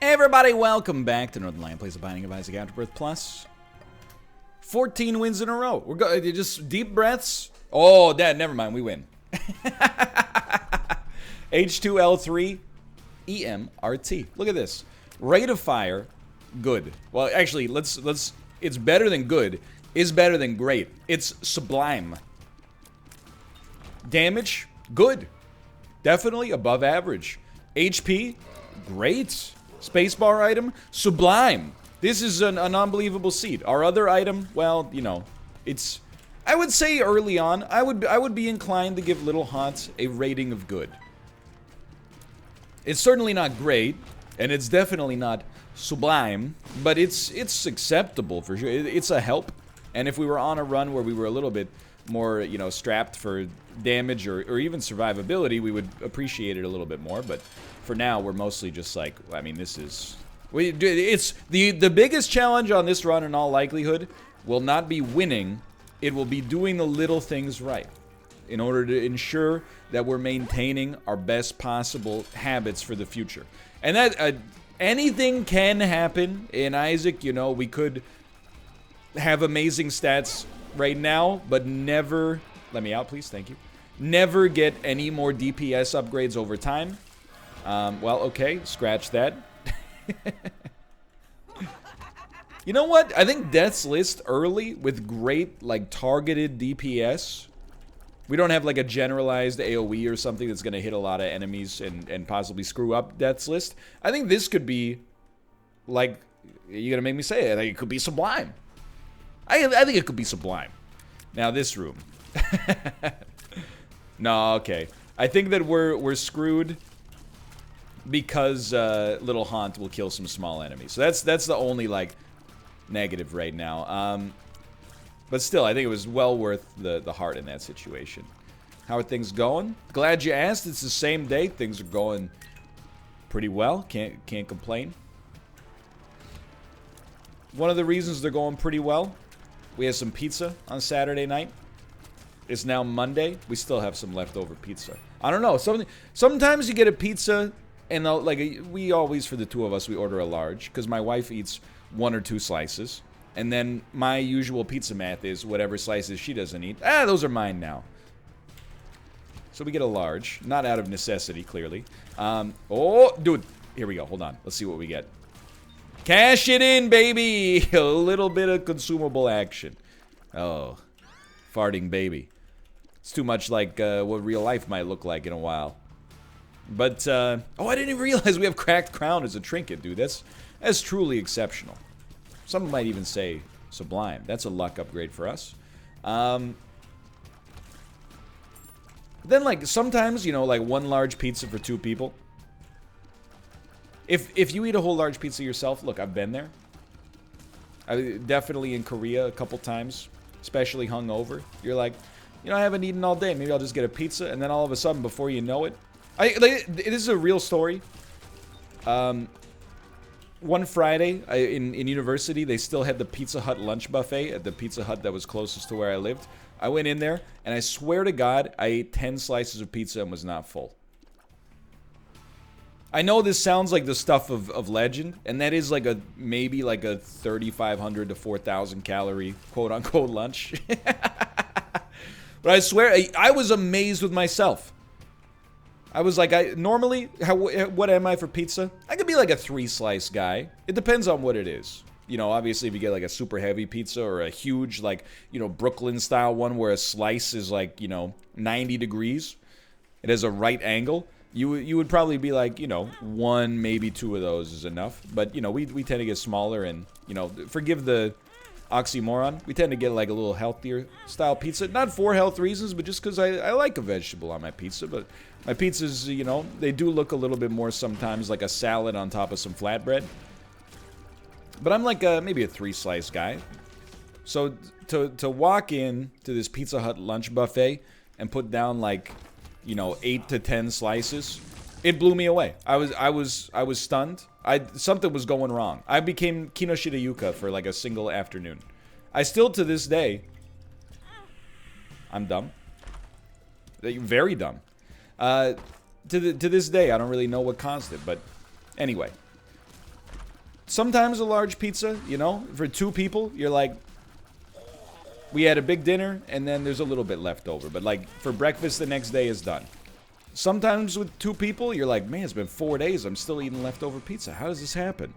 Hey everybody, welcome back to Northernlion Plays The Binding of Isaac Afterbirth Plus. 14 wins in a row. We're going just deep breaths. Oh, Dad, never mind. We win. H2L3 EMRT. Look at this. Rate of fire, good. Well, actually, let's. It's better than good. Is better than great. It's sublime. Damage, good. Definitely above average. HP, great. Spacebar item, sublime. This is an unbelievable seed. Our other item, well, you know, it's. I would say early on, I would be inclined to give Little Hot a rating of good. It's certainly not great, and it's definitely not sublime, but it's acceptable for sure. It's a help, and if we were on a run where we were a little bit more, you know, strapped for damage or even survivability, we would appreciate it a little bit more. But for now, we're mostly just like, I mean, this is it's the biggest challenge on this run in all likelihood will not be winning. It will be doing the little things right in order to ensure that we're maintaining our best possible habits for the future. And that anything can happen in Isaac. You know, we could have amazing stats right now, but never, let me out please, thank you, never get any more DPS upgrades over time. Well, okay, scratch that. You know what, I think Death's List early with great, like, targeted DPS, we don't have like a generalized AoE or something that's gonna hit a lot of enemies and possibly screw up Death's List. I think this could be, like, you're gonna make me say it, I think it could be sublime. I think it could be sublime. Now this room. No, okay. I think that we're screwed because Little Haunt will kill some small enemies. So that's the only like negative right now. But still, I think it was well worth the heart in that situation. How are things going? Glad you asked. It's the same day. Things are going pretty well. Can't complain. One of the reasons they're going pretty well, we had some pizza on Saturday night. It's now Monday. We still have some leftover pizza. I don't know. Sometimes you get a pizza, and like we always, for the two of us, we order a large because my wife eats 1 or 2 slices, and then my usual pizza math is whatever slices she doesn't eat. Those are mine now. So we get a large, not out of necessity, clearly. Oh, dude, here we go. Hold on. Let's see what we get. Cash it in, baby! A little bit of consumable action. Oh, farting baby. It's too much like what real life might look like in a while. But, oh, I didn't even realize we have Cracked Crown as a trinket, dude. That's truly exceptional. Some might even say sublime. That's a luck upgrade for us. Then, like, sometimes, you know, like 1 large pizza for 2 people. If you eat a whole large pizza yourself, look, I've been there. Definitely in Korea a couple times, especially hungover. You're like, you know, I haven't eaten all day. Maybe I'll just get a pizza, and then all of a sudden, before you know it, this is a real story. One Friday in university, they still had the Pizza Hut lunch buffet at the Pizza Hut that was closest to where I lived. I went in there, and I swear to God, I ate 10 slices of pizza and was not full. I know this sounds like the stuff of legend, and that is like maybe like a 3,500 to 4,000 calorie quote-unquote lunch. But I swear, I was amazed with myself. I was like, normally, what am I for pizza? I could be like a 3-slice guy. It depends on what it is. You know, obviously, if you get like a super heavy pizza or a huge, like, you know, Brooklyn-style one where a slice is like, you know, 90 degrees. It has a right angle. You would probably be like, you know, 1, maybe 2 of those is enough. But, you know, we tend to get smaller and, you know, forgive the oxymoron. We tend to get like a little healthier style pizza. Not for health reasons, but just because I like a vegetable on my pizza. But my pizzas, you know, they do look a little bit more sometimes like a salad on top of some flatbread. But I'm like maybe a 3-slice guy. So to walk in to this Pizza Hut lunch buffet and put down like, you know, 8 to 10 slices, it blew me away. I was stunned. Something was going wrong. I became Kinoshita Yuka for like a single afternoon. I still to this day, I'm dumb. Very dumb. To this day, I don't really know what caused it, but anyway. sometimes a large pizza, you know, for 2 people, you're like, we had a big dinner, and then there's a little bit left over. But, like, for breakfast the next day is done. Sometimes with 2 people, you're like, man, it's been 4 days. I'm still eating leftover pizza. How does this happen?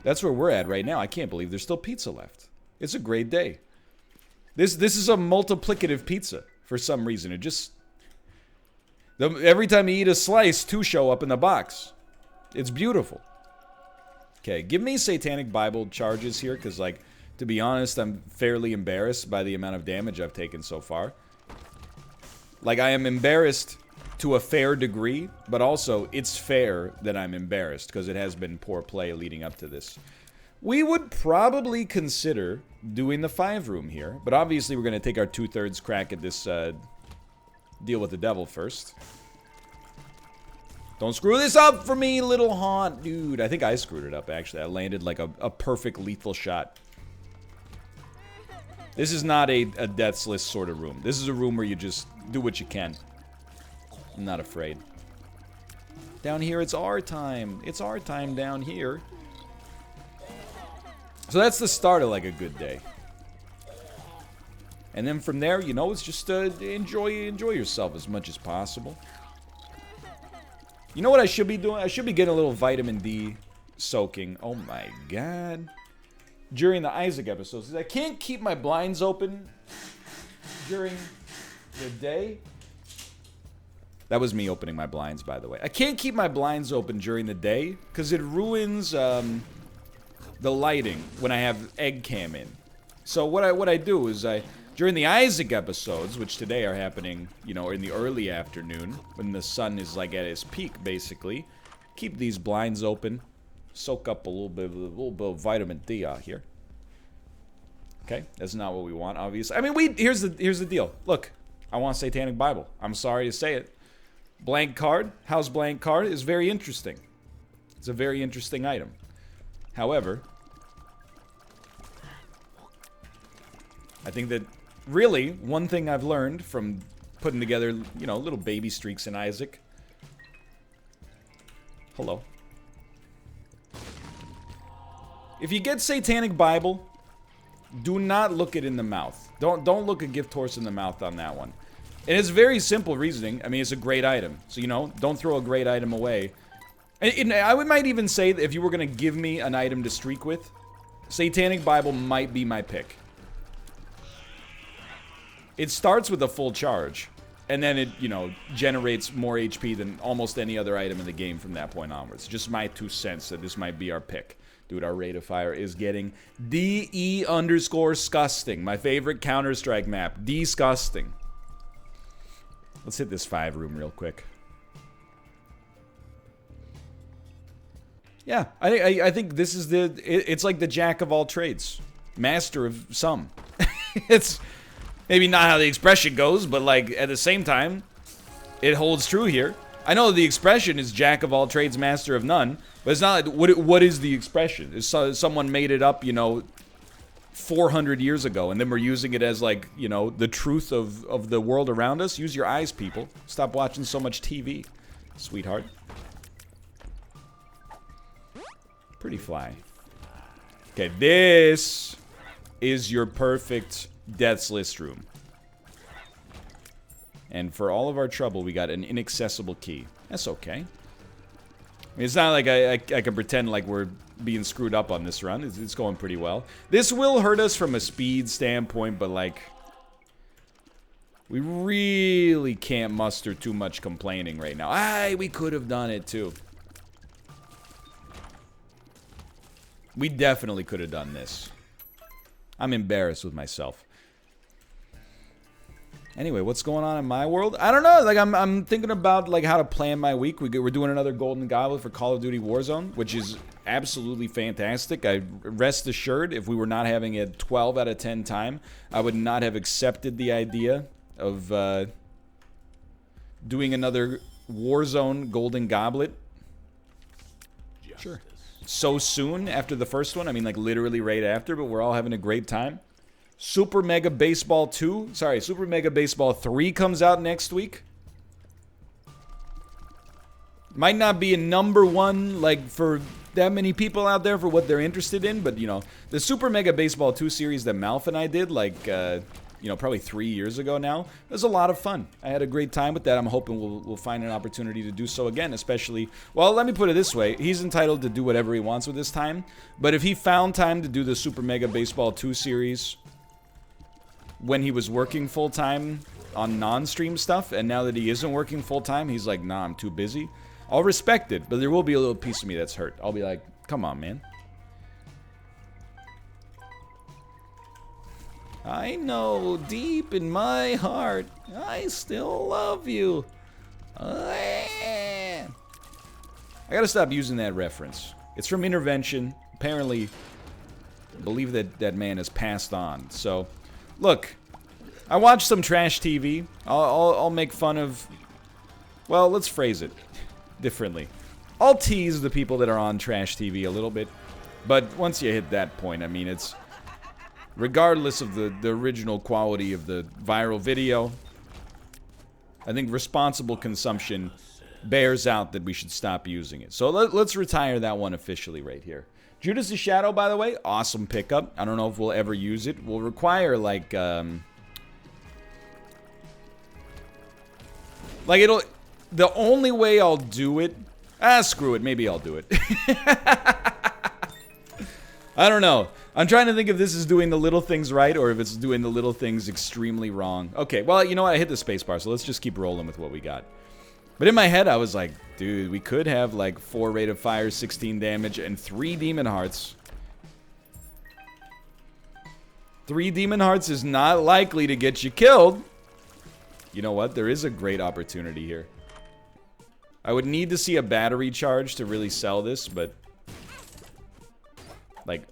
That's where we're at right now. I can't believe there's still pizza left. It's a great day. This is a multiplicative pizza for some reason. It just... every time you eat a slice, 2 show up in the box. It's beautiful. Okay, give me Satanic Bible charges here, because, like... to be honest, I'm fairly embarrassed by the amount of damage I've taken so far. Like, I am embarrassed to a fair degree, but also, it's fair that I'm embarrassed, because it has been poor play leading up to this. We would probably consider doing the 5-room here, but obviously we're going to take our 2/3 crack at this deal with the devil first. Don't screw this up for me, little haunt. Dude, I think I screwed it up, actually. I landed like a perfect lethal shot. This is not a death's list sort of room. This is a room where you just do what you can. I'm not afraid. Down here, it's our time. It's our time down here. So that's the start of, like, a good day. And then from there, you know, it's just enjoy yourself as much as possible. You know what I should be doing? I should be getting a little vitamin D soaking. Oh my god. During the Isaac episodes. I can't keep my blinds open during the day. That was me opening my blinds, by the way. I can't keep my blinds open during the day because it ruins the lighting when I have egg cam in. So what I do is during the Isaac episodes, which today are happening, you know, in the early afternoon when the sun is like at its peak, basically, keep these blinds open, soak up a little bit of vitamin D out here. Okay, that's not what we want, obviously. I mean, here's the deal. Look, I want Satanic Bible. I'm sorry to say it. Blank card, house blank card is very interesting. It's a very interesting item. However, I think that really one thing I've learned from putting together, you know, little baby streaks in Isaac. Hello. If you get Satanic Bible, do not look it in the mouth. Don't look a gift horse in the mouth on that one. And it's very simple reasoning. I mean, it's a great item. So, you know, don't throw a great item away. And I might even say that if you were going to give me an item to streak with, Satanic Bible might be my pick. It starts with a full charge. And then it, you know, generates more HP than almost any other item in the game from that point onwards. Just my 2 cents that this might be our pick. Dude, our rate of fire is getting DE_scusting. My favorite Counter-Strike map. Disgusting. Let's hit this 5-room real quick. Yeah, I think this is it's like the jack of all trades. Master of some. It's maybe not how the expression goes, but like at the same time, it holds true here. I know the expression is jack of all trades, master of none, but it's not like, what is the expression? Is someone made it up, you know, 400 years ago, and then we're using it as like, you know, the truth of the world around us? Use your eyes, people. Stop watching so much TV, sweetheart. Pretty fly. Okay, this is your perfect Death's List room. And for all of our trouble, we got an inaccessible key. That's okay. I mean, it's not like I can pretend like we're being screwed up on this run. It's going pretty well. This will hurt us from a speed standpoint, but like, we really can't muster too much complaining right now. We could have done it too. We definitely could have done this. I'm embarrassed with myself. Anyway, what's going on in my world? I don't know. Like, I'm thinking about like how to plan my week. We're doing another Golden Goblet for Call of Duty Warzone, which is absolutely fantastic. I rest assured, if we were not having a 12 out of 10 time, I would not have accepted the idea of doing another Warzone Golden Goblet. Sure. So soon after the first one. I mean, like literally right after, but we're all having a great time. Super Mega Baseball 2, sorry, Super Mega Baseball 3 comes out next week. Might not be a #1, like, for that many people out there for what they're interested in, but, you know, the Super Mega Baseball 2 series that Malf and I did, like, you know, probably 3 years ago now, it was a lot of fun. I had a great time with that. I'm hoping we'll find an opportunity to do so again, especially, well, let me put it this way. He's entitled to do whatever he wants with his time, but if he found time to do the Super Mega Baseball 2 series when he was working full-time on non-stream stuff, and now that he isn't working full-time, he's like, nah, I'm too busy, I'll respect it, but there will be a little piece of me that's hurt. I'll be like, come on, man. I know deep in my heart, I still love you. I gotta stop using that reference. It's from Intervention. Apparently, I believe that man has passed on. So, look, I watch some trash TV. I'll make fun of, well, let's phrase it differently. I'll tease the people that are on trash TV a little bit. But once you hit that point, I mean, it's, regardless of the original quality of the viral video, I think responsible consumption bears out that we should stop using it. So let's retire that one officially right here. Judas' Shadow, by the way, awesome pickup. I don't know if we'll ever use it. We'll require, like it'll, the only way I'll do it, screw it, maybe I'll do it. I don't know. I'm trying to think if this is doing the little things right or if it's doing the little things extremely wrong. Okay, well, you know what? I hit the spacebar, so let's just keep rolling with what we got. But in my head, I was like, dude, we could have like 4 rate of fire, 16 damage, and 3 demon hearts. 3 demon hearts is not likely to get you killed. You know what? There is a great opportunity here. I would need to see a battery charge to really sell this, but like,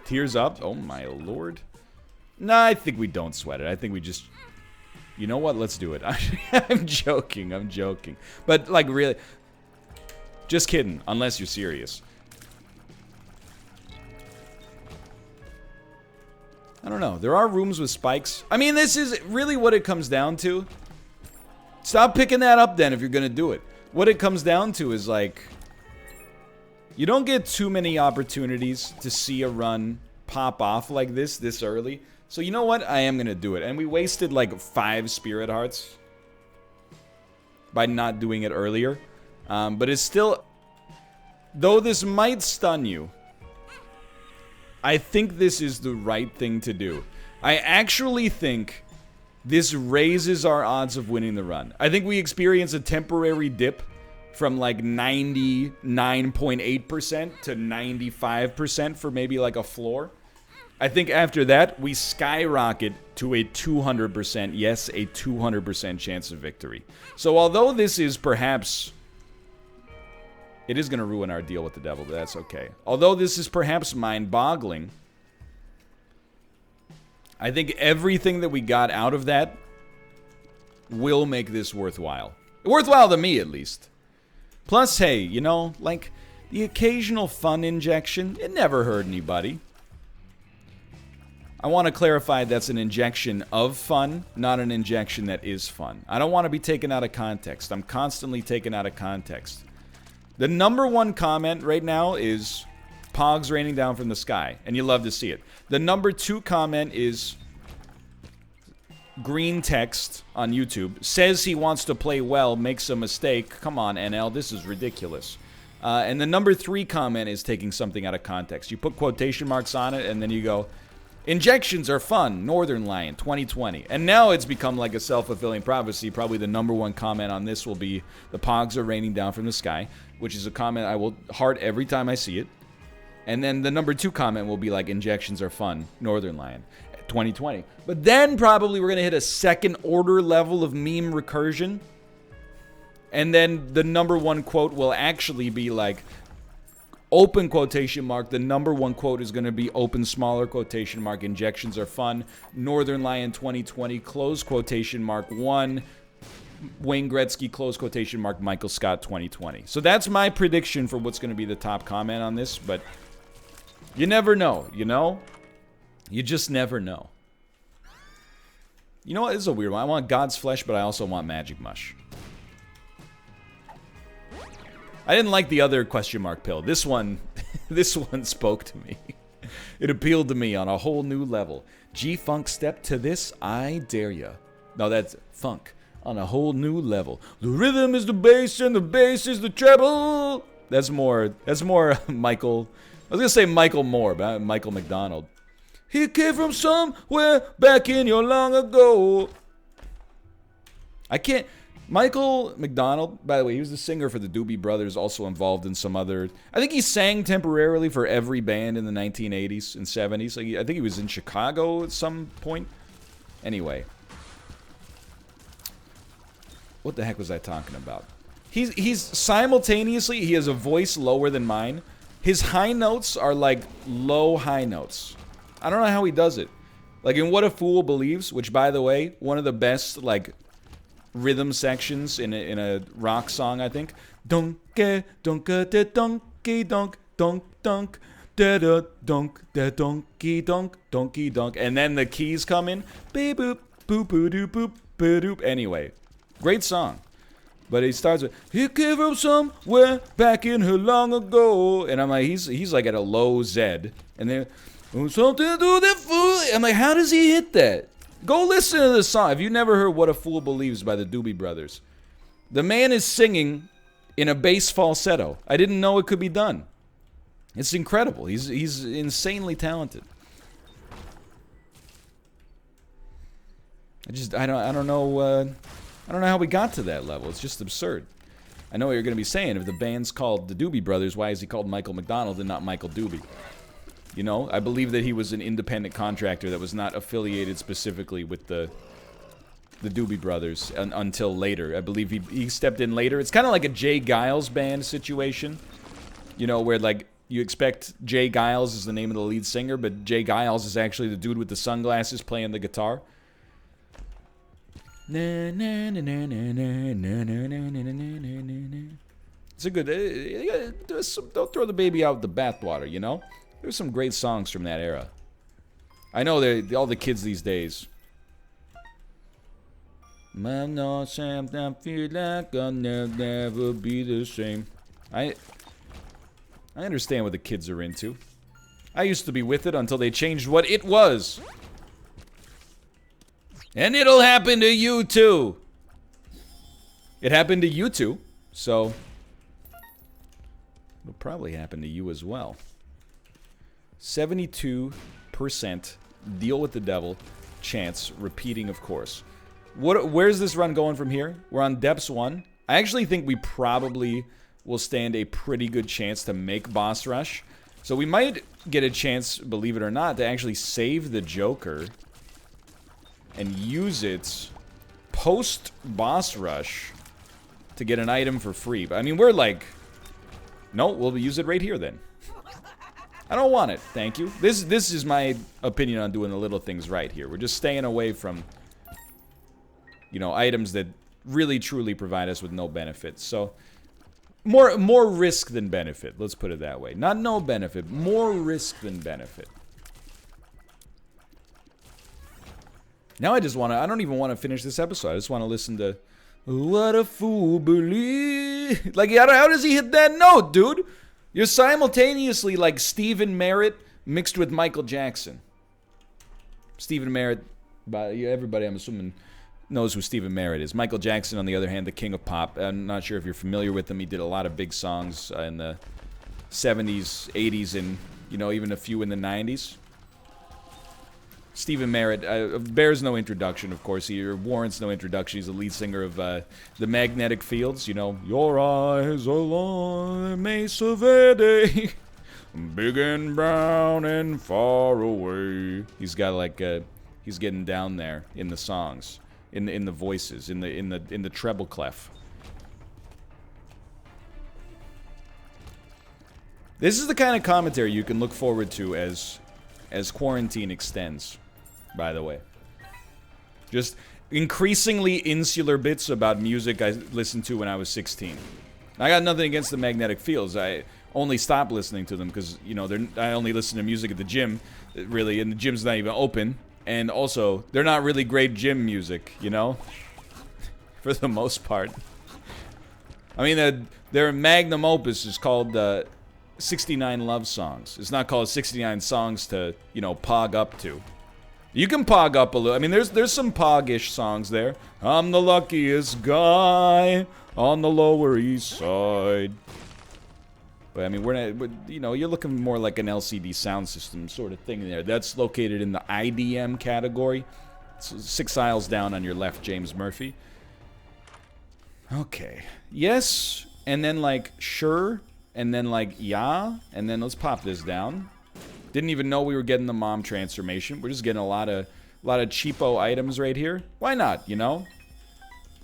tears up? Oh my lord. Nah, I think we don't sweat it. I think we just, you know what? Let's do it. I'm joking. I'm joking. But like, really, just kidding. Unless you're serious. I don't know. There are rooms with spikes. I mean, this is really what it comes down to. Stop picking that up then if you're gonna do it. What it comes down to is like, you don't get too many opportunities to see a run pop off like this early. So you know what? I am going to do it. And we wasted like 5 spirit hearts by not doing it earlier. But it's still, though this might stun you, I think this is the right thing to do. I actually think this raises our odds of winning the run. I think we experience a temporary dip from like 99.8% to 95% for maybe like a floor. I think after that, we skyrocket to a 200%, yes, a 200% chance of victory. So although this is perhaps, it is going to ruin our deal with the devil, but that's okay. Although this is perhaps mind-boggling, I think everything that we got out of that will make this worthwhile. Worthwhile to me, at least. Plus, hey, you know, like, the occasional fun injection, it never hurt anybody. I want to clarify that's an injection of fun, not an injection that is fun. I don't want to be taken out of context. I'm constantly taken out of context. The #1 comment right now is Pogs raining down from the sky, and you love to see it. The #2 comment is green text on YouTube, says he wants to play well, makes a mistake. Come on, NL, this is ridiculous. And the #3 comment is taking something out of context. You put quotation marks on it, and then you go, injections are fun, Northernlion, 2020. And now it's become like a self-fulfilling prophecy. Probably the #1 comment on this will be, the Pogs are raining down from the sky, which is a comment I will heart every time I see it. And then the #2 comment will be like, injections are fun, Northernlion, 2020. But then probably we're going to hit a second order level of meme recursion. And then the #1 quote will actually be like, open quotation mark, the #1 quote is going to be open smaller quotation mark, injections are fun, Northernlion 2020, close quotation mark 1, Wayne Gretzky, close quotation mark, Michael Scott 2020. So that's my prediction for what's going to be the top comment on this, but you never know, you know? You just never know. You know what? This is a weird one. I want God's Flesh, but I also want Magic Mush. I didn't like the other question mark pill. This one, this one spoke to me. It appealed to me on a whole new level. G-Funk step to this, I dare ya. No, that's funk on a whole new level. The rhythm is the bass and the bass is the treble. That's more Michael. I was gonna say Michael Moore, but Michael McDonald. He came from somewhere back in your long ago. I can't. Michael McDonald, by the way, he was the singer for the Doobie Brothers, also involved in some other... I think he sang temporarily for every band in the 1980s and 70s. Like, I think he was in Chicago at some point. Anyway. What the heck was I talking about? He's simultaneously, he has a voice lower than mine. His high notes are like low high notes. I don't know how he does it. Like in What a Fool Believes, which by the way, one of the best like rhythm sections in a rock song, I think. Donkey donka de donkey donk donk donk da da donk da donkey donk donkey donk, and then the keys come in. Beep boop boop boop doop boop boop doop. Anyway, great song. But he starts with, he came from somewhere back in her long ago. And I'm like, he's like at a low Z. And then, something to the fool. I'm like, how does he hit that? Go listen to the song. If you've never heard What a Fool Believes by the Doobie Brothers, the man is singing in a bass falsetto. I didn't know it could be done. It's incredible. He's insanely talented. I don't know how we got to that level. It's just absurd. I know what you're going to be saying. If the band's called the Doobie Brothers, why is he called Michael McDonald and not Michael Doobie? You know, I believe that he was an independent contractor that was not affiliated specifically with the Doobie Brothers until later. I believe he stepped in later. It's kind of like a Jay Giles band situation. You know, where like you expect Jay Giles is the name of the lead singer, but Jay Giles is actually the dude with the sunglasses playing the guitar. It's a good... don't throw the baby out with the bathwater, you know? There's some great songs from that era. I know all the kids these days. I feel like I'll never be the same. I understand what the kids are into. I used to be with it until they changed what it was. And it'll happen to you too. It happened to you too, so it'll probably happen to you as well. 72% deal with the devil chance, repeating of course. Where's this run going from here? We're on Depths 1. I actually think we probably will stand a pretty good chance to make boss rush. So we might get a chance, believe it or not, to actually save the Joker and use it post boss rush to get an item for free. But I mean, we're like, no, we'll use it right here then. I don't want it, thank you. This is my opinion on doing the little things right here. We're just staying away from, you know, items that really truly provide us with no benefit. So more risk than benefit, let's put it that way. Not no benefit, more risk than benefit. Now I don't even want to finish this episode. I just want to listen to What a Fool Believes. Like, how does he hit that note, dude? You're simultaneously like Stephen Merritt mixed with Michael Jackson. Stephen Merritt, everybody I'm assuming knows who Stephen Merritt is. Michael Jackson, on the other hand, the king of pop. I'm not sure if you're familiar with him. He did a lot of big songs in the 70s, 80s, and, you know, even a few in the 90s. Stephen Merritt bears no introduction, of course. He warrants no introduction. He's the lead singer of the Magnetic Fields. You know, your eyes are like Mesa Verde, big and brown and far away. He's got like he's getting down there in the songs, in the voices, in the treble clef. This is the kind of commentary you can look forward to as quarantine extends. By the way, just increasingly insular bits about music I listened to when I was 16. I got nothing against the Magnetic Fields. I only stopped listening to them because, you know, I only listen to music at the gym, really, and the gym's not even open. And also, they're not really great gym music, you know, for the most part. I mean, their magnum opus is called 69 Love Songs. It's not called 69 Songs to, you know, pog up to. You can pog up a little. I mean, there's some pog-ish songs there. I'm the luckiest guy on the Lower East Side. But I mean, you know, you're looking more like an LCD sound system sort of thing there. That's located in the IDM category. It's 6 aisles down on your left, James Murphy. Okay. Yes, and then like sure, and then like yeah, and then let's pop this down. Didn't even know we were getting the mom transformation. We're just getting a lot of cheapo items right here. Why not, you know?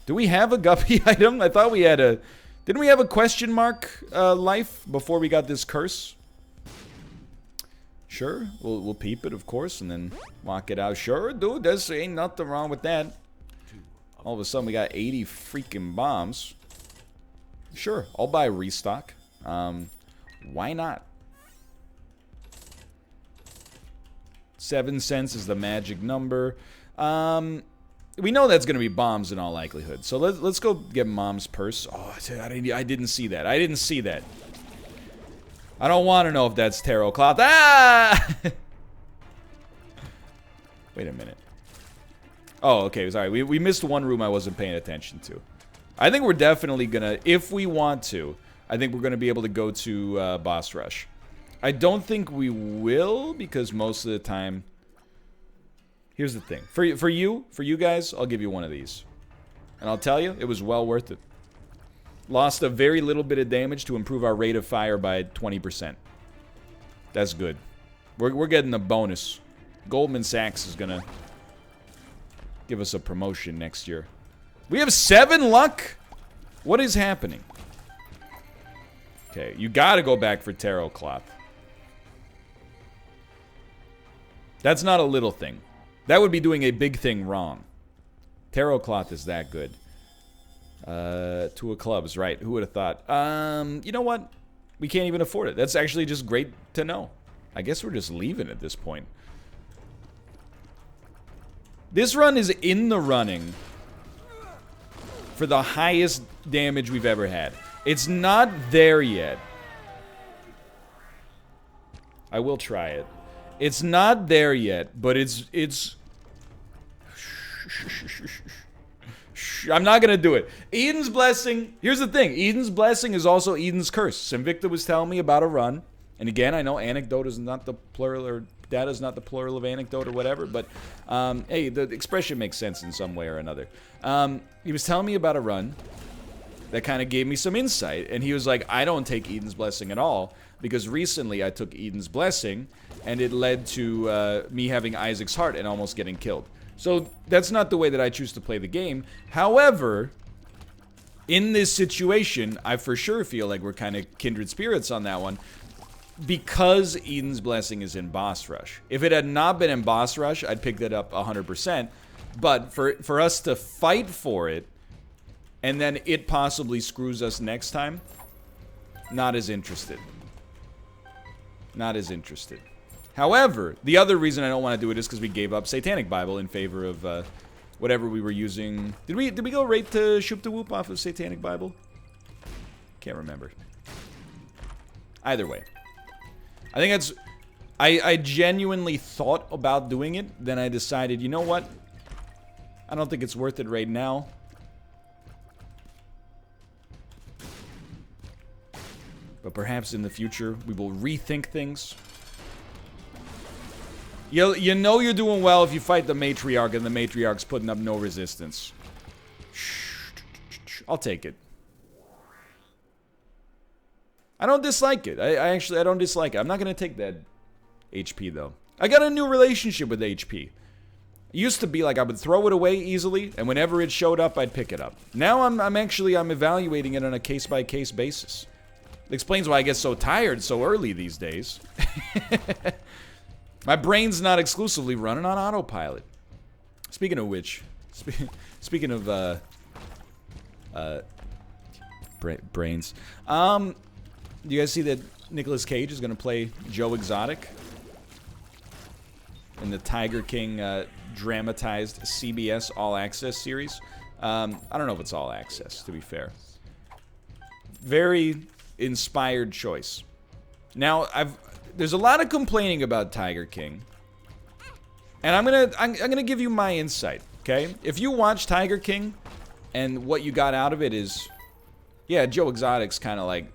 Do we have a guppy item? I thought we had a... Didn't we have a question mark life before we got this curse? Sure, we'll peep it, of course, and then walk it out. Sure, dude, there's ain't nothing wrong with that. All of a sudden, we got 80 freaking bombs. Sure, I'll buy restock. Why not? 7 cents is the magic number. We know that's going to be bombs in all likelihood. So let's go get mom's purse. Oh, I didn't see that. I didn't see that. I don't want to know if that's tarot cloth. Ah! Wait a minute. Oh, okay. Sorry. We missed one room I wasn't paying attention to. I think we're definitely going to, if we want to, I think we're going to be able to go to Boss Rush. I don't think we will, because most of the time... Here's the thing. For you guys, I'll give you one of these. And I'll tell you, it was well worth it. Lost a very little bit of damage to improve our rate of fire by 20%. That's good. We're getting a bonus. Goldman Sachs is gonna give us a promotion next year. We have 7 luck? What is happening? Okay, you gotta go back for tarot cloth. That's not a little thing. That would be doing a big thing wrong. Tarot cloth is that good. 2 of clubs, right. Who would have thought? You know what? We can't even afford it. That's actually just great to know. I guess we're just leaving at this point. This run is in the running for the highest damage we've ever had. It's not there yet. I will try it. It's not there yet, but it's... I'm not gonna do it. Eden's Blessing. Here's the thing. Eden's Blessing is also Eden's Curse. Simvicta was telling me about a run. And again, I know anecdote is not the plural, or data is not the plural of anecdote or whatever. But, hey, the expression makes sense in some way or another. He was telling me about a run that kind of gave me some insight. And he was like, I don't take Eden's Blessing at all. Because recently I took Eden's Blessing. And it led to me having Isaac's Heart and almost getting killed. So that's not the way that I choose to play the game. However, in this situation, I for sure feel like we're kind of kindred spirits on that one. Because Eden's Blessing is in Boss Rush. If it had not been in Boss Rush, I'd pick that up 100%. But for us to fight for it, and then it possibly screws us next time, not as interested. Not as interested. However, the other reason I don't want to do it is because we gave up Satanic Bible in favor of whatever we were using. Did we go right to Shoop to Whoop off of Satanic Bible? Can't remember. Either way. I think that's... I genuinely thought about doing it. Then I decided, you know what? I don't think it's worth it right now. But perhaps in the future, we will rethink things. You know you're doing well if you fight the Matriarch and the Matriarch's putting up no resistance. I'll take it. I don't dislike it. I don't dislike it. I'm not going to take that HP, though. I got a new relationship with HP. It used to be like I would throw it away easily, and whenever it showed up, I'd pick it up. Now I'm evaluating it on a case-by-case basis. It explains why I get so tired so early these days. My brain's not exclusively running on autopilot. Speaking of which, speaking of brains, do you guys see that Nicolas Cage is going to play Joe Exotic in the Tiger King dramatized CBS All Access series? I don't know if it's All Access, to be fair. very inspired choice. Now, there's a lot of complaining about Tiger King, and I'm gonna give you my insight. Okay, if you watch Tiger King, and what you got out of it is, yeah, Joe Exotic's kind of like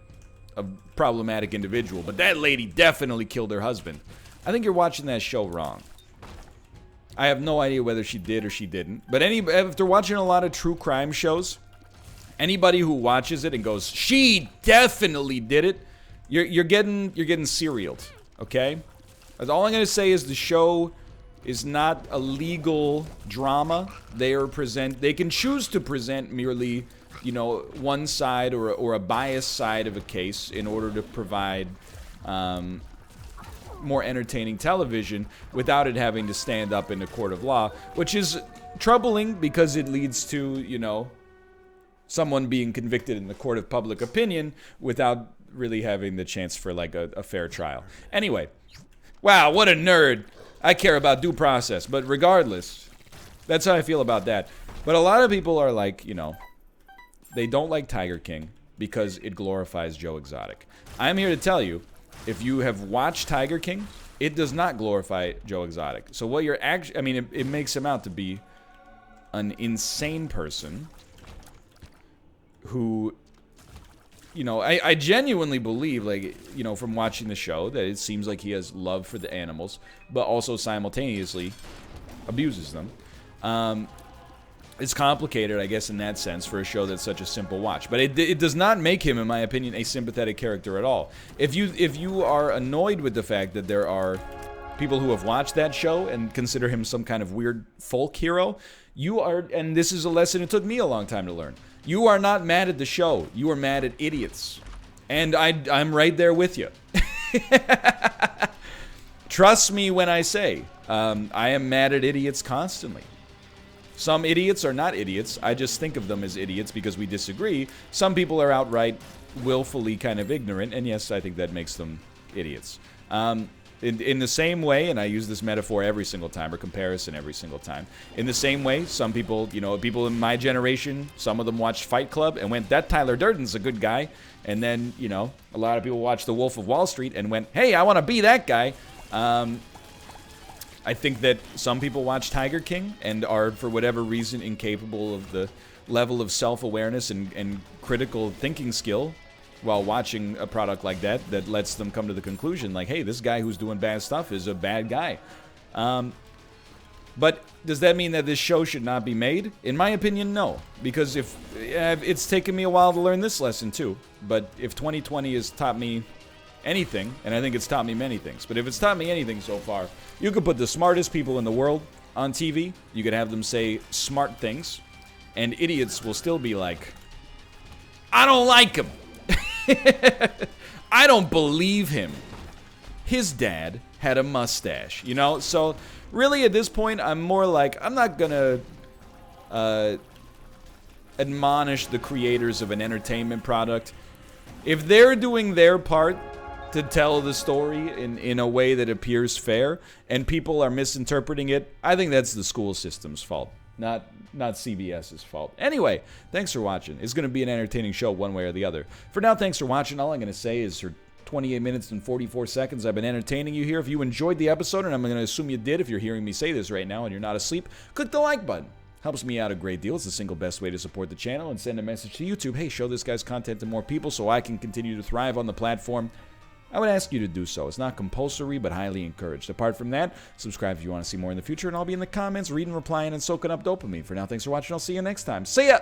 a problematic individual, but that lady definitely killed her husband. I think you're watching that show wrong. I have no idea whether she did or she didn't. But after watching a lot of true crime shows, anybody who watches it and goes, "She definitely did it," you're getting serialed. Okay? All I'm gonna say is the show is not a legal drama. They can choose to present merely, you know, one side or a biased side of a case in order to provide more entertaining television without it having to stand up in a court of law, which is troubling because it leads to, you know, someone being convicted in the court of public opinion without really having the chance for like a fair trial. Anyway, wow, what a nerd. I care about due process, but regardless, that's how I feel about that. But a lot of people are like, you know, they don't like Tiger King because it glorifies Joe Exotic. I'm here to tell you, if you have watched Tiger King, it does not glorify Joe Exotic. So what you're actually, I mean, it makes him out to be an insane person who, you know, I genuinely believe, like, you know, from watching the show, that it seems like he has love for the animals, but also simultaneously abuses them. It's complicated, I guess, in that sense, for a show that's such a simple watch. But it does not make him, in my opinion, a sympathetic character at all. If you are annoyed with the fact that there are people who have watched that show and consider him some kind of weird folk hero, you are, and this is a lesson it took me a long time to learn, you are not mad at the show. You are mad at idiots. And I'm right there with you. Trust me when I say, I am mad at idiots constantly. Some idiots are not idiots. I just think of them as idiots because we disagree. Some people are outright willfully kind of ignorant, and yes, I think that makes them idiots. In the same way, and I use this metaphor every single time, or comparison every single time, in the same way, some people, you know, people in my generation, some of them watched Fight Club and went, that Tyler Durden's a good guy. And then, you know, a lot of people watched The Wolf of Wall Street and went, hey, I want to be that guy. I think that some people watch Tiger King and are, for whatever reason, incapable of the level of self-awareness and critical thinking skill while watching a product like that lets them come to the conclusion, like, hey, this guy who's doing bad stuff is a bad guy. But does that mean that this show should not be made? In my opinion, no. Because if it's taken me a while to learn this lesson, too. But if 2020 has taught me anything, and I think it's taught me many things, but if it's taught me anything so far, you could put the smartest people in the world on TV, you could have them say smart things, and idiots will still be like, I don't like him. I don't believe him. His dad had a mustache, you know? So really at this point, I'm more like, I'm not gonna admonish the creators of an entertainment product. If they're doing their part to tell the story in a way that appears fair, and people are misinterpreting it, I think that's the school system's fault, not CBS's fault. Anyway, thanks for watching. It's going to be an entertaining show one way or the other. For now, thanks for watching. All I'm going to say is for 28 minutes and 44 seconds, I've been entertaining you here. If you enjoyed the episode, and I'm going to assume you did if you're hearing me say this right now and you're not asleep, click the like button. Helps me out a great deal. It's the single best way to support the channel, and send a message to YouTube. Hey, show this guy's content to more people so I can continue to thrive on the platform. I would ask you to do so. It's not compulsory, but highly encouraged. Apart from that, subscribe if you want to see more in the future, and I'll be in the comments reading, replying, and soaking up dopamine. For now, thanks for watching. I'll see you next time. See ya!